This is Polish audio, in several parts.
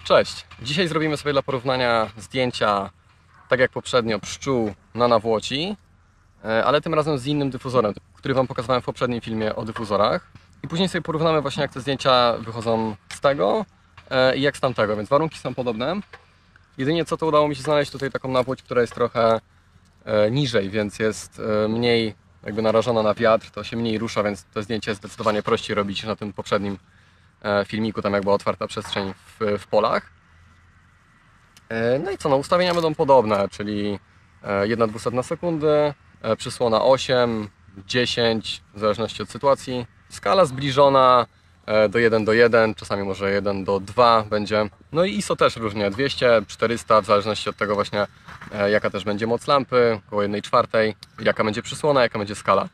Cześć! Dzisiaj zrobimy sobie dla porównania zdjęcia, tak jak poprzednio, pszczół na nawłoci, ale tym razem z innym dyfuzorem, który Wam pokazywałem w poprzednim filmie o dyfuzorach. I później sobie porównamy właśnie, jak te zdjęcia wychodzą z tego i jak z tamtego, więc warunki są podobne. Jedynie co, to udało mi się znaleźć tutaj taką nawłoć, która jest trochę niżej, więc jest mniej jakby narażona na wiatr, to się mniej rusza, więc to zdjęcie jest zdecydowanie prościej robić niż na tym poprzednim filmiku, tam jak była otwarta przestrzeń w polach. No i co, no ustawienia będą podobne, czyli 1/200 sekundy, przysłona 8, 10, w zależności od sytuacji. Skala zbliżona do 1:1, czasami może 1:2 będzie. No i ISO też różnie, 200, 400, w zależności od tego właśnie jaka też będzie moc lampy, około 1/4, jaka będzie przysłona, jaka będzie skala.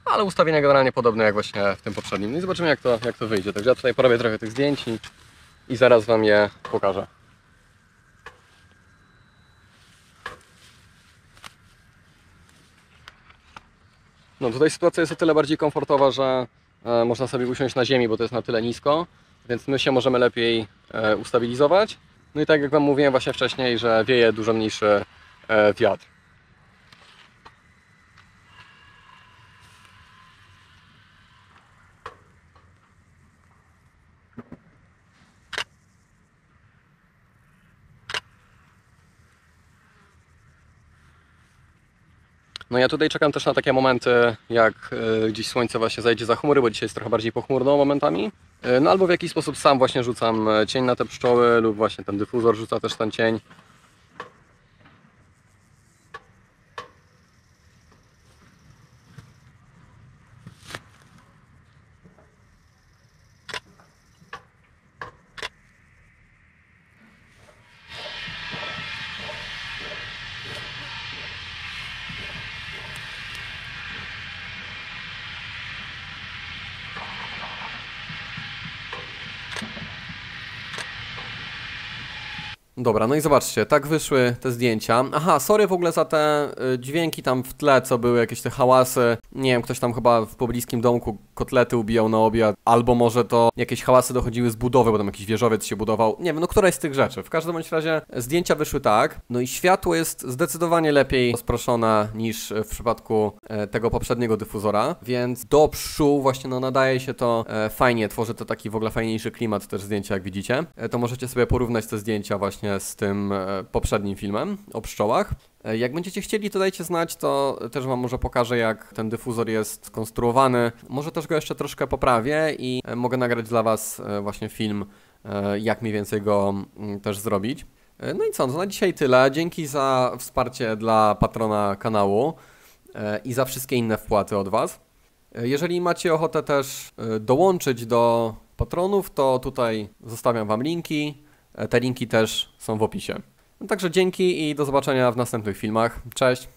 Ale ustawienia generalnie podobne jak właśnie w tym poprzednim. No i zobaczymy, jak to wyjdzie. Także ja tutaj porobię trochę tych zdjęć i zaraz Wam je pokażę. No tutaj sytuacja jest o tyle bardziej komfortowa, że można sobie usiąść na ziemi, bo to jest na tyle nisko, więc my się możemy lepiej ustabilizować. No i tak jak Wam mówiłem właśnie wcześniej, że wieje dużo mniejszy wiatr. No ja tutaj czekam też na takie momenty, jak gdzieś słońce właśnie zajdzie za chmury, bo dzisiaj jest trochę bardziej pochmurno momentami. No albo w jakiś sposób sam właśnie rzucam cień na te pszczoły lub właśnie ten dyfuzor rzuca też ten cień. Dobra, no i zobaczcie, tak wyszły te zdjęcia. Aha, sorry w ogóle za te dźwięki tam w tle, co były, jakieś te hałasy. Nie wiem, ktoś tam chyba w pobliskim domku kotlety ubijał na obiad, albo może to jakieś hałasy dochodziły z budowy, bo tam jakiś wieżowiec się budował. Nie wiem, no któraś z tych rzeczy. W każdym bądź razie zdjęcia wyszły tak. No i światło jest zdecydowanie lepiej rozproszone niż w przypadku tego poprzedniego dyfuzora, więc do pszczół właśnie no nadaje się to fajnie, tworzy to taki w ogóle fajniejszy klimat też zdjęcia, jak widzicie. To możecie sobie porównać te zdjęcia właśnie z tym poprzednim filmem o pszczołach. Jak będziecie chcieli, to dajcie znać, to też Wam może pokażę, jak ten dyfuzor jest skonstruowany. Może też go jeszcze troszkę poprawię i mogę nagrać dla Was właśnie film, jak mniej więcej go też zrobić. No i co, no na dzisiaj tyle. Dzięki za wsparcie dla patrona kanału i za wszystkie inne wpłaty od Was. Jeżeli macie ochotę też dołączyć do patronów, to tutaj zostawiam Wam linki. Te linki też są w opisie. No także dzięki i do zobaczenia w następnych filmach. Cześć!